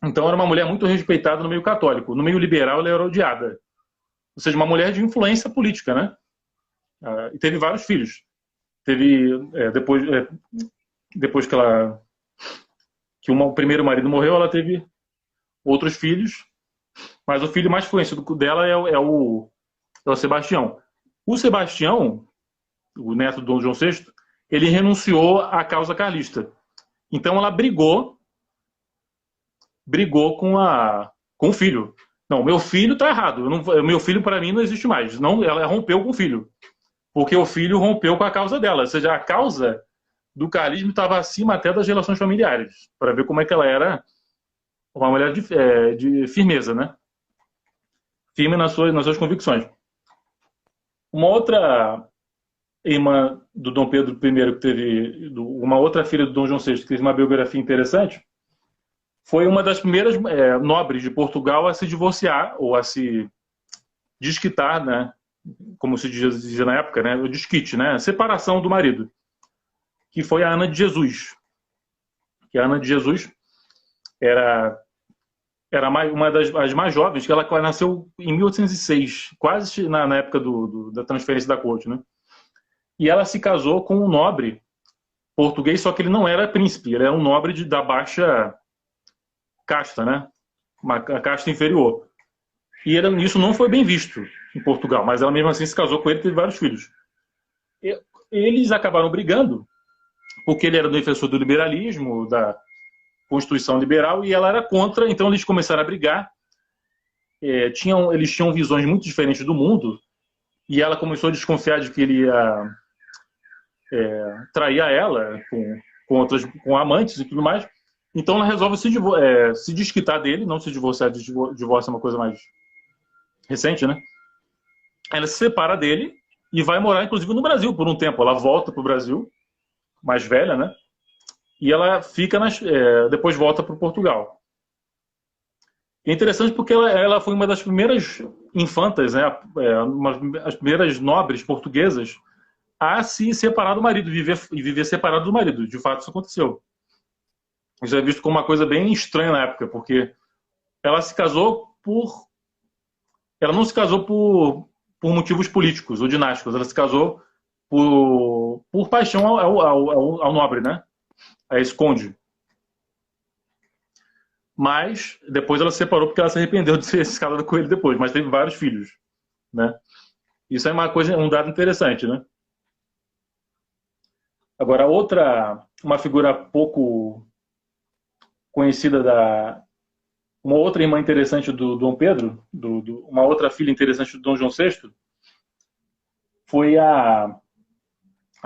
Então era uma mulher muito respeitada no meio católico. No meio liberal ela era odiada. Ou seja, uma mulher de influência política, né? E teve vários filhos. Teve, depois que o primeiro marido morreu, ela teve outros filhos, mas o filho mais conhecido dela é o Sebastião. O Sebastião, o neto do Dom João VI, ele renunciou à causa carlista. Então ela brigou com o filho. Não, meu filho está errado. Meu filho, para mim, não existe mais. Não, ela rompeu com o filho. Porque o filho rompeu com a causa dela. Ou seja, a causa do carlismo estava acima até das relações familiares. Para ver como é que ela era uma mulher de firmeza, né? Firme nas suas convicções. Uma outra irmã do Dom Pedro I, que teve uma outra filha do Dom João VI, que teve uma biografia interessante, foi uma das primeiras nobres de Portugal a se divorciar, ou a se desquitar, né? Como se dizia na época, né? O desquite, né? A separação do marido. Que foi a Ana de Jesus. Que a Ana de Jesus era uma das mais jovens, que ela nasceu em 1806, quase na época da transferência da corte, né? E ela se casou com um nobre português, só que ele não era príncipe, ele era um nobre da baixa casta, né? Uma casta inferior. E isso não foi bem visto em Portugal, mas ela mesmo assim se casou com ele e teve vários filhos. Eles acabaram brigando, porque ele era defensor do liberalismo, da Constituição Liberal, e ela era contra, então eles começaram a brigar. Eles tinham visões muito diferentes do mundo, e ela começou a desconfiar de que ele ia trair ela com amantes e tudo mais. Então ela resolve se desquitar dele, não se divorciar, divórcio é uma coisa mais recente, né? Ela se separa dele e vai morar, inclusive, no Brasil por um tempo. Ela volta para o Brasil, mais velha, né? E ela fica depois volta para Portugal. É interessante porque ela foi uma das primeiras infantas, né? As primeiras nobres portuguesas a se separar do marido, viver separado do marido. De fato, isso aconteceu. Isso é visto como uma coisa bem estranha na época, porque ela se casou ela não se casou por motivos políticos ou dinásticos, ela se casou por paixão ao nobre, né? A esse conde. Mas depois ela se separou porque ela se arrependeu de ser casada com ele depois, mas teve vários filhos, né? Isso é um dado interessante, né? Agora, uma figura pouco conhecida uma outra irmã interessante do Dom Pedro, uma outra filha interessante do Dom João VI, foi a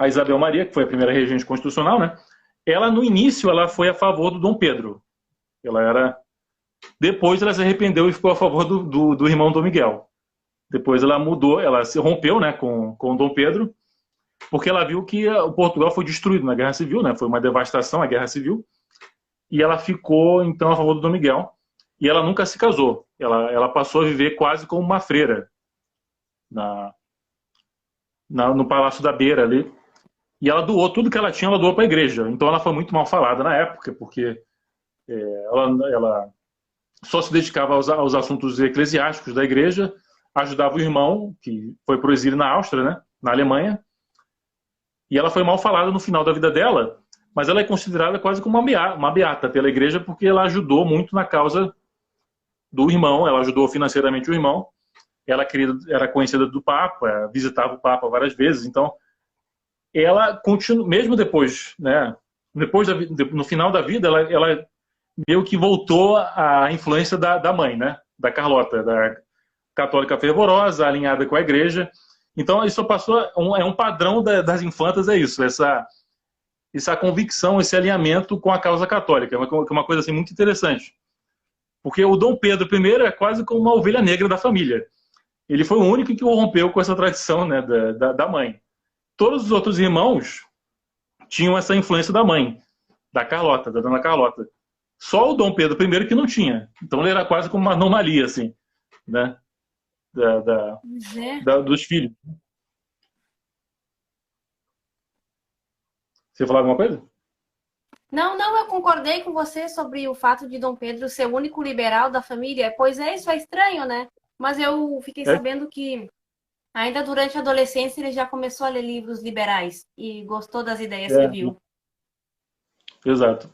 Isabel Maria, que foi a primeira regente constitucional, né? Ela, no início, ela foi a favor do Dom Pedro. Depois ela se arrependeu e ficou a favor do irmão Dom Miguel. Depois ela mudou, ela se rompeu, né, com o Dom Pedro, porque ela viu que o Portugal foi destruído na Guerra Civil, né? Foi uma devastação a Guerra Civil. E ela ficou, então, a favor do Dom Miguel. e ela nunca se casou. Ela passou a viver quase como uma freira no Palácio da Beira ali. E ela doou tudo que ela tinha, ela doou para a igreja. Então ela foi muito mal falada na época, porque ela só se dedicava aos assuntos eclesiásticos da igreja, ajudava o irmão, que foi para o exílio na Áustria, né, na Alemanha, e ela foi mal falada no final da vida dela, mas ela é considerada quase como uma beata pela igreja, porque ela ajudou muito na causa do irmão, ela ajudou financeiramente o irmão, ela era conhecida do Papa, visitava o Papa várias vezes, então ela continua, mesmo depois, né, no final da vida, ela meio que voltou à influência da mãe, né, da Carlota, da católica fervorosa, alinhada com a igreja. Então isso passou, é um padrão das infantas, é isso, essa convicção, esse alinhamento com a causa católica, é uma coisa assim muito interessante. Porque o Dom Pedro I é quase como uma ovelha negra da família. Ele foi o único que rompeu com essa tradição, né, da mãe. Todos os outros irmãos tinham essa influência da mãe, da Carlota, da Dona Carlota. Só o Dom Pedro I que não tinha. Então ele era quase como uma anomalia, assim, né, dos filhos. Você ia falar alguma coisa? Não, eu concordei com você sobre o fato de Dom Pedro ser o único liberal da família. Pois é, isso é estranho, né? Mas eu fiquei sabendo que ainda durante a adolescência ele já começou a ler livros liberais e gostou das ideias que viu. Exato.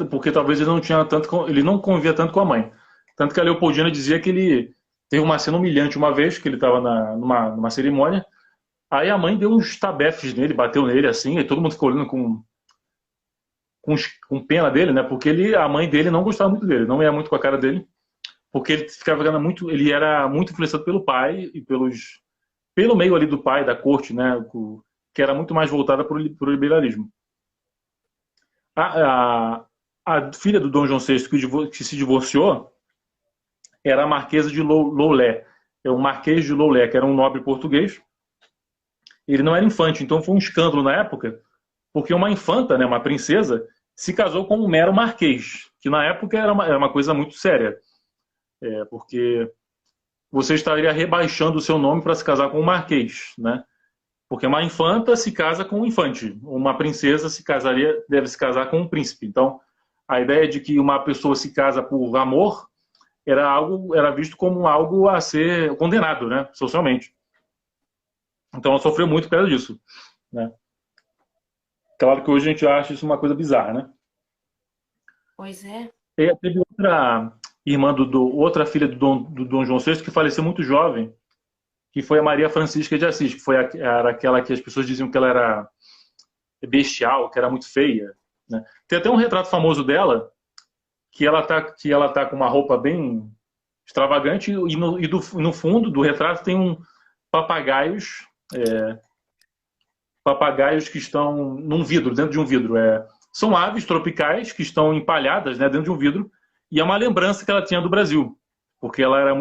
Porque talvez ele não convivia tanto com a mãe. Tanto que a Leopoldina dizia que ele teve uma cena humilhante uma vez, que ele estava numa cerimônia, aí a mãe deu uns tabefes nele, bateu nele assim, e todo mundo ficou olhando com pena dele, né? Porque a mãe dele não gostava muito dele, não ia muito com a cara dele, porque ele era muito influenciado pelo pai e pelo meio ali do pai, da corte, né? Que era muito mais voltada para o liberalismo. A filha do Dom João VI que se divorciou era a Marquesa de Loulé. É o Marquês de Loulé, que era um nobre português. Ele não era infante, então foi um escândalo na época, porque uma infanta, né, uma princesa, se casou com um mero marquês, que na época era uma coisa muito séria. Porque você estaria rebaixando o seu nome para se casar com um marquês, né? Porque uma infanta se casa com um infante, uma princesa deve se casar com um príncipe. Então, a ideia de que uma pessoa se casa por amor era visto como algo a ser condenado, né, socialmente. Então, ela sofreu muito por causa disso, né? Claro que hoje a gente acha isso uma coisa bizarra, né? Pois é. Teve outra irmã outra filha do Dom João VI que faleceu muito jovem, que foi a Maria Francisca de Assis, que era aquela que as pessoas diziam que ela era bestial, que era muito feia, né? Tem até um retrato famoso dela, que ela tá com uma roupa bem extravagante e no fundo do retrato tem papagaios que estão num vidro, dentro de um vidro. São aves tropicais que estão empalhadas, né, dentro de um vidro, e é uma lembrança que ela tinha do Brasil, porque ela era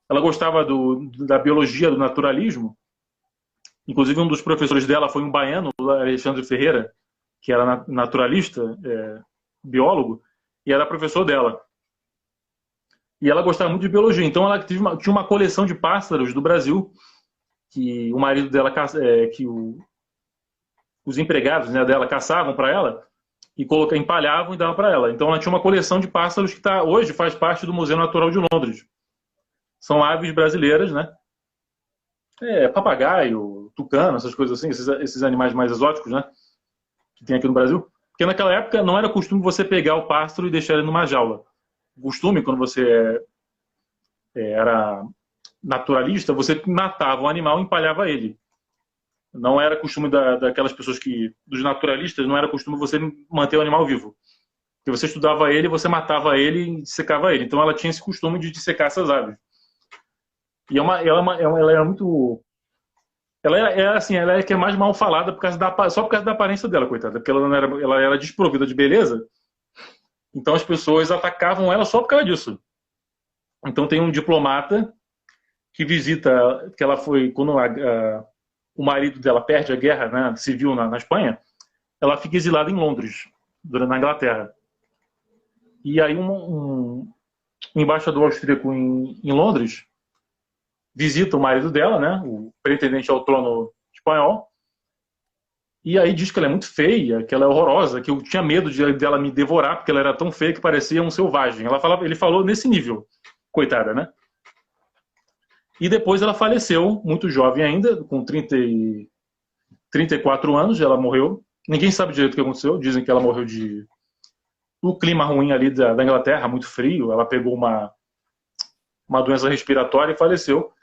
ela gostava da biologia, do naturalismo. Inclusive, um dos professores dela foi um baiano, o Alexandre Ferreira, que era naturalista, biólogo, e era professor dela. E ela gostava muito de biologia. Então, ela tinha uma coleção de pássaros do Brasil, que o marido dela, os empregados, né, dela caçavam para ela, e empalhavam e davam para ela. Então, ela tinha uma coleção de pássaros que hoje faz parte do Museu Natural de Londres. São aves brasileiras, né? Papagaio, tucano, essas coisas assim, esses animais mais exóticos, né? Que tem aqui no Brasil. Porque naquela época não era costume você pegar o pássaro e deixar ele numa jaula. O costume, quando você era naturalista, você matava o animal e empalhava ele. Não era costume daquelas pessoas dos naturalistas, não era costume você manter o animal vivo. Porque você estudava ele, você matava ele e dissecava ele. Então ela tinha esse costume de dissecar essas aves. E ela era muito... Ela é que é mais mal falada só por causa da aparência dela, coitada. Porque ela era desprovida de beleza. Então as pessoas atacavam ela só por causa disso. Então tem um diplomata que visita, que ela foi, quando o marido dela perde a guerra, né, civil na Espanha, ela fica exilada em Londres, na Inglaterra. E aí embaixador austríaco em Londres, visita o marido dela, né, o pretendente ao trono espanhol, e aí diz que ela é muito feia, que ela é horrorosa, que eu tinha medo dela me devorar, porque ela era tão feia que parecia um selvagem. Ele falou nesse nível, coitada, né? E depois ela faleceu, muito jovem ainda, com 34 anos, ela morreu. Ninguém sabe direito o que aconteceu, dizem que ela morreu do clima ruim ali da Inglaterra, muito frio, ela pegou uma doença respiratória e faleceu.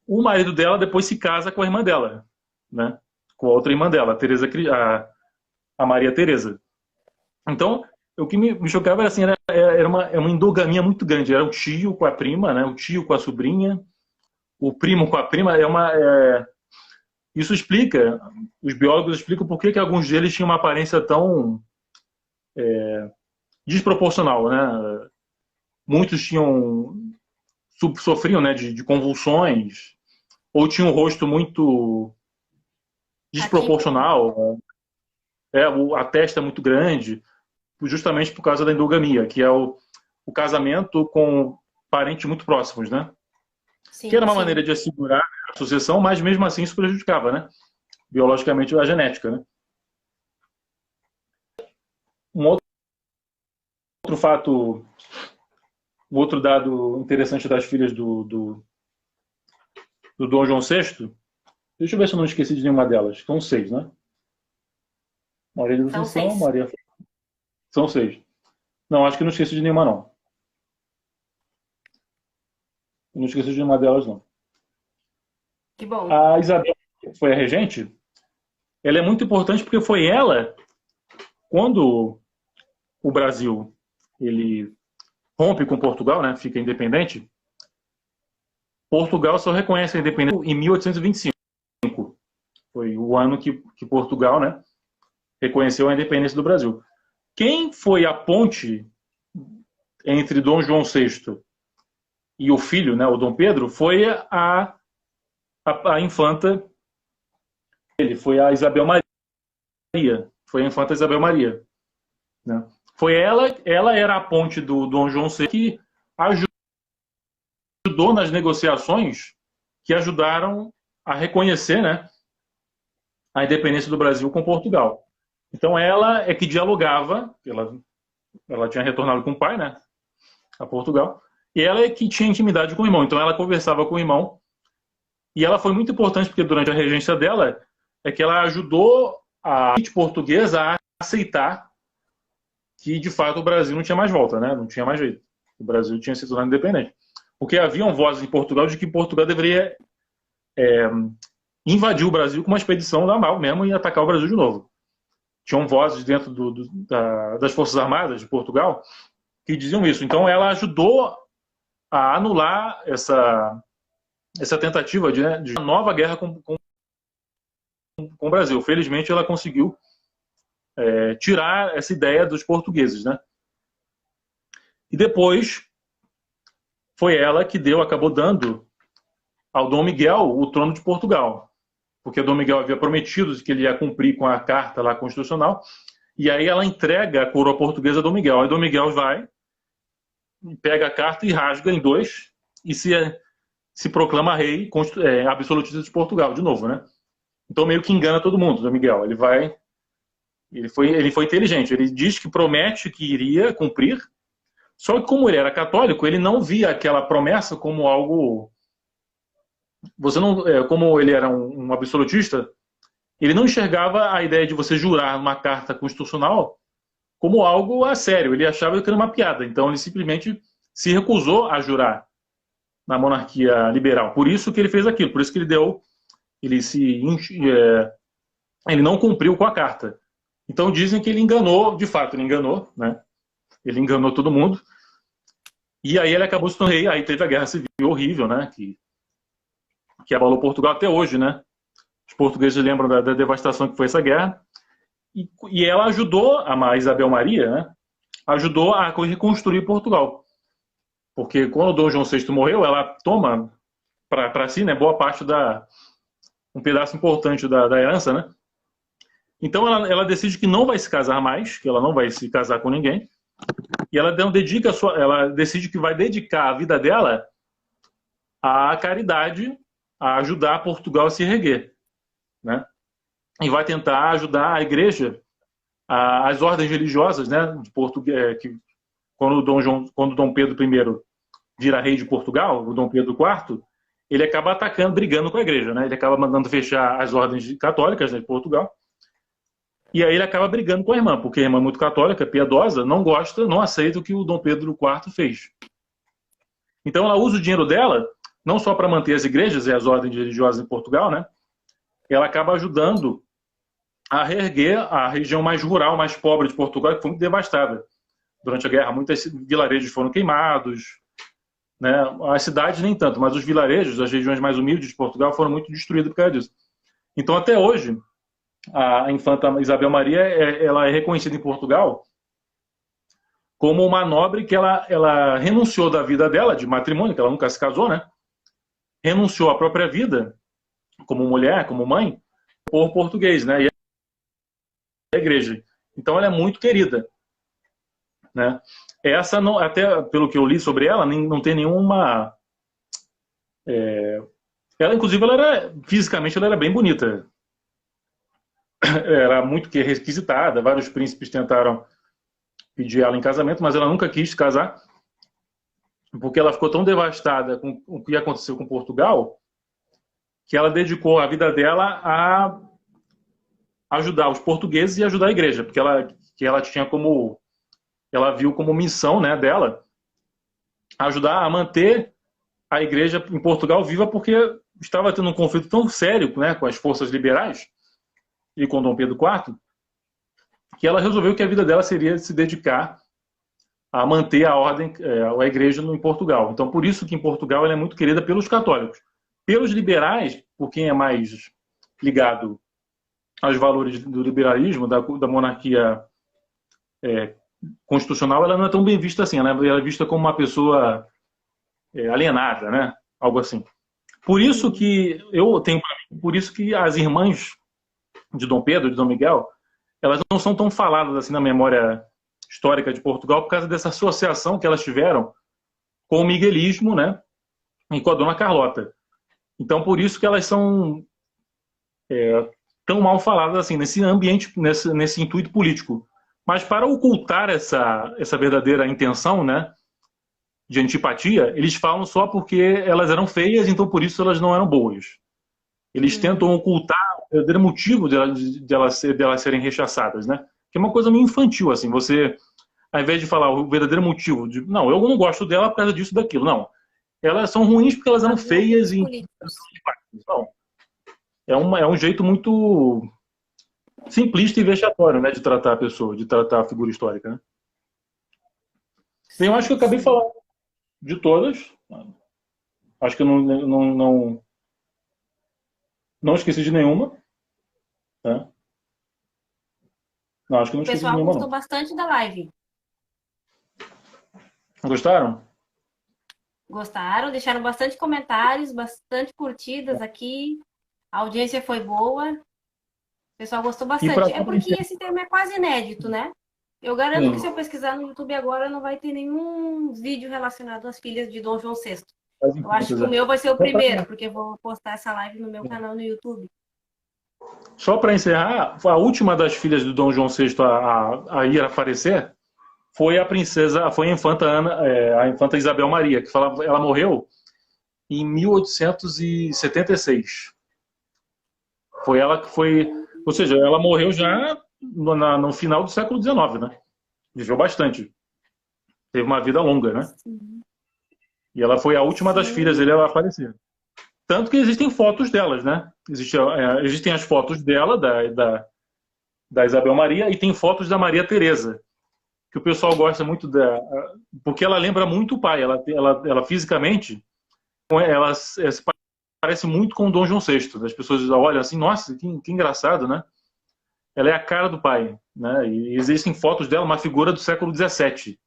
O marido dela depois se casa com a irmã dela, né? Com a outra irmã dela, a Maria Teresa. Então, o que me chocava era assim, era uma endogamia muito grande. Era o tio com a prima, né? O tio com a sobrinha, o primo com a prima. Isso explica, os biólogos explicam por que alguns deles tinham uma aparência tão desproporcional, né? Muitos sofriam, né, de convulsões, ou tinham um rosto muito desproporcional, a testa é muito grande, justamente por causa da endogamia, que é o casamento com parentes muito próximos, né? Sim, que era uma maneira de assegurar a sucessão, mas mesmo assim isso prejudicava, né? Biologicamente a genética, né? Um outro fato, um outro dado interessante das filhas do Dom João VI, deixa eu ver se eu não esqueci de nenhuma delas. São 6, né? Maria da Assunção, Maria... São 6. Não, acho que não esqueci de nenhuma, não. Eu não esqueci de nenhuma delas, não. Que bom. A Isabel, que foi a regente, ela é muito importante porque foi ela, quando o Brasil ele rompe com Portugal, né, fica independente, Portugal só reconhece a independência em 1825. Foi o ano que Portugal, né, reconheceu a independência do Brasil. Quem foi a ponte entre Dom João VI e o filho, né, o Dom Pedro, foi a infanta, ele foi a Isabel Maria, foi a infanta Isabel Maria, né? Foi ela era a ponte do Dom João VI que ajudou nas negociações que ajudaram a reconhecer, né, a independência do Brasil com Portugal. Então ela é que dialogava, ela tinha retornado com o pai, né, a Portugal, e ela é que tinha intimidade com o irmão. Então ela conversava com o irmão, e ela foi muito importante porque durante a regência dela é que ela ajudou a elite portuguesa a aceitar que de fato o Brasil não tinha mais volta, né? Não tinha mais jeito. O Brasil tinha se tornado independente. Porque haviam vozes em Portugal de que Portugal deveria invadir o Brasil com uma expedição naval mesmo e atacar o Brasil de novo. Tinham vozes dentro das Forças Armadas de Portugal que diziam isso. Então ela ajudou a anular essa tentativa de uma nova guerra com o Brasil. Felizmente ela conseguiu tirar essa ideia dos portugueses, né? E depois foi ela que acabou dando ao Dom Miguel o trono de Portugal, porque Dom Miguel havia prometido que ele ia cumprir com a carta lá constitucional, e aí ela entrega a coroa portuguesa a Dom Miguel. Aí Dom Miguel vai, pega a carta e rasga em 2 e se proclama rei absolutista de Portugal de novo, né? Então meio que engana todo mundo, Dom Miguel. Ele foi inteligente. Ele diz que promete que iria cumprir, só que como ele era católico, ele não via aquela promessa como algo... como ele era um absolutista, ele não enxergava a ideia de você jurar uma carta constitucional como algo a sério. Ele achava que era uma piada. Então ele simplesmente se recusou a jurar na monarquia liberal. Por isso que ele fez aquilo. Por isso que ele não cumpriu com a carta. Então dizem que ele enganou, de fato ele enganou, né? Ele enganou todo mundo. E aí ele acabou se tornando rei. Aí teve a Guerra Civil horrível, né? Que abalou Portugal até hoje, né? Os portugueses lembram da devastação que foi essa guerra. E ela ajudou, a Isabel Maria, né? Ajudou a reconstruir Portugal. Porque quando o Dom João VI morreu, ela toma para si, né, boa parte um pedaço importante da herança, né? Então ela decide que não vai se casar mais, que ela não vai se casar com ninguém, E ela não dedica ela decide que vai dedicar a vida dela à caridade, a ajudar Portugal a se erguer, né? E vai tentar ajudar a igreja, as ordens religiosas, né, de Portugal, que quando Dom Pedro I vira rei de Portugal, o Dom Pedro IV, ele acaba atacando, brigando com a igreja, né? Ele acaba mandando fechar as ordens católicas, né, de Portugal. E aí ele acaba brigando com a irmã, porque a irmã é muito católica, piedosa, não gosta, não aceita o que o Dom Pedro IV fez. Então ela usa o dinheiro dela, não só para manter as igrejas e as ordens religiosas em Portugal, né? Ela acaba ajudando a reerguer a região mais rural, mais pobre de Portugal, que foi muito devastada. Durante a guerra, muitos vilarejos foram queimados, né? As cidades nem tanto, mas os vilarejos, as regiões mais humildes de Portugal, foram muito destruídas por causa disso. Então, até hoje, a infanta Isabel Maria ela é reconhecida em Portugal como uma nobre que ela renunciou da vida dela, de matrimônio, que ela nunca se casou, né? Renunciou à própria vida, como mulher, como mãe, por português, né? E a igreja. Então, ela é muito querida, né? Essa, não, até pelo que eu li sobre ela, não tem nenhuma... Ela, inclusive, fisicamente ela era bem bonita. Era muito requisitada, vários príncipes tentaram pedir ela em casamento, mas ela nunca quis se casar, porque ela ficou tão devastada com o que aconteceu com Portugal, que ela dedicou a vida dela a ajudar os portugueses e ajudar a igreja, porque ela tinha como... Ela viu como missão, né, dela ajudar a manter a igreja em Portugal viva, porque estava tendo um conflito tão sério, né, com as forças liberais e com Dom Pedro IV, que ela resolveu que a vida dela seria se dedicar a manter a ordem, a igreja em Portugal. Então, por isso que em Portugal ela é muito querida pelos católicos. Pelos liberais, por quem é mais ligado aos valores do liberalismo, da monarquia constitucional, ela não é tão bem vista assim. Ela é vista como uma pessoa alienada, né? Algo assim. Por isso que por isso que as irmãs de Dom Pedro, de Dom Miguel, elas não são tão faladas assim na memória histórica de Portugal por causa dessa associação que elas tiveram com o miguelismo, né? E com a Dona Carlota. Então, por isso que elas são tão mal faladas assim, nesse ambiente, nesse intuito político. Mas para ocultar essa verdadeira intenção, né, de antipatia, eles falam só porque elas eram feias, então por isso elas não eram boas. Eles tentam ocultar o verdadeiro motivo de elas serem rechaçadas, né? Que é uma coisa meio infantil, assim, você, ao invés de falar o verdadeiro motivo, não, eu não gosto dela por causa disso, daquilo, não. Elas são ruins porque elas eram feias e... Não. É um jeito muito simplista e vexatório, né, de tratar a pessoa, de tratar a figura histórica, né? Eu acho que eu acabei de falar de todas. Acho que eu não esqueci de nenhuma. Tá? Não, acho que não O esqueci de pessoal nenhuma, gostou não. bastante da live. Gostaram? Gostaram, deixaram bastante comentários, bastante curtidas aqui. A audiência foi boa. O pessoal gostou E para bastante. É porque esse tema é quase inédito, né? Eu garanto que se sim, eu pesquisar no YouTube agora, não vai ter nenhum vídeo relacionado às filhas de Dom João VI. as Eu acho que infâncias, o meu vai ser o Só primeiro, porque eu vou postar essa live no meu canal no YouTube. para encerrar, a última das filhas do Dom João VI a ir aparecer foi foi a infanta Ana, a infanta Isabel Maria, que ela morreu em 1876. Foi ela que foi, ou seja, ela morreu já no final do século XIX, né? Viveu bastante, teve uma vida longa, né? Sim. E ela foi a última das filhas dele a aparecer. Tanto que existem fotos delas, né? Existem as fotos dela, da Isabel Maria, e tem fotos da Maria Teresa, que o pessoal gosta muito porque ela lembra muito o pai. Ela fisicamente, ela se parece muito com o Dom João VI. As pessoas olham assim, nossa, que engraçado, né? Ela é a cara do pai, né? E existem fotos dela, uma figura do século XVII,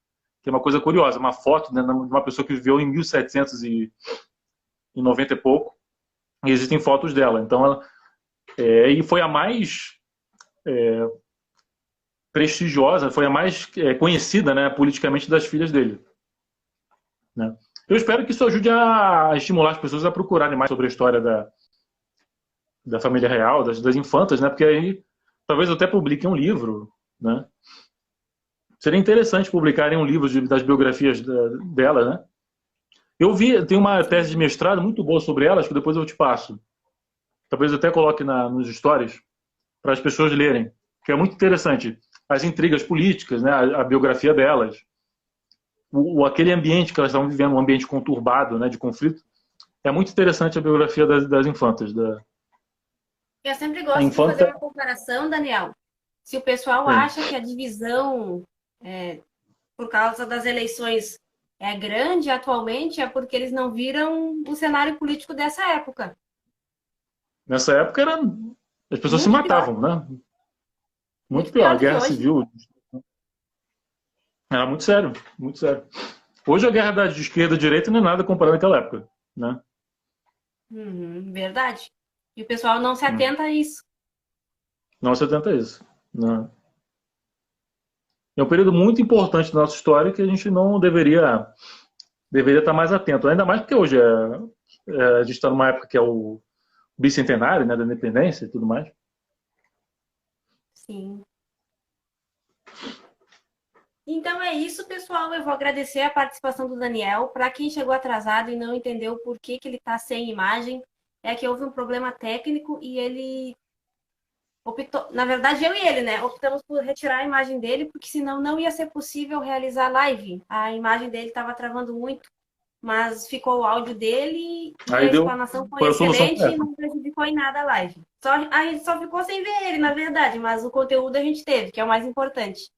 que é uma coisa curiosa, uma foto, né, de uma pessoa que viveu em 1790 e pouco, e existem fotos dela. Então, e foi a mais prestigiosa, foi a mais conhecida, né, politicamente das filhas dele. Né? Eu espero que isso ajude a estimular as pessoas a procurarem mais sobre a história da família real, das infantas, né? Porque aí talvez eu até publique um livro, né? Seria interessante publicarem um livro das biografias dela, né? Tem uma tese de mestrado muito boa sobre elas, que depois eu te passo. Talvez eu até coloque nos stories para as pessoas lerem, que é muito interessante. As intrigas políticas, né? A biografia delas, aquele ambiente que elas estavam vivendo, um ambiente conturbado, né? De conflito. É muito interessante a biografia das infantas. Eu sempre gosto de fazer uma comparação, Daniel. Se o pessoal acha que a divisão, por causa das eleições, é grande atualmente, é porque eles não viram o cenário político dessa época. Nessa época as pessoas se matavam, né? Muito pior. A guerra civil era muito sério, muito sério. Hoje a guerra de esquerda e direita não é nada comparado àquela época, né? Verdade. E o pessoal não se atenta a isso. Não se atenta a isso. Não. É um período muito importante da nossa história que a gente não deveria estar mais atento. Ainda mais porque hoje a gente está numa época que é o bicentenário, né, da independência e tudo mais. Sim. Então é isso, pessoal. Eu vou agradecer a participação do Daniel. Para quem chegou atrasado e não entendeu por que ele está sem imagem, é que houve um problema técnico e ele optou... Na verdade, eu e ele, né? Optamos por retirar a imagem dele, porque senão não ia ser possível realizar a live. A imagem dele estava travando muito, mas ficou o áudio dele e a explanação foi excelente e não prejudicou em nada a live. A gente só ficou sem ver ele, na verdade, mas o conteúdo a gente teve, que é o mais importante.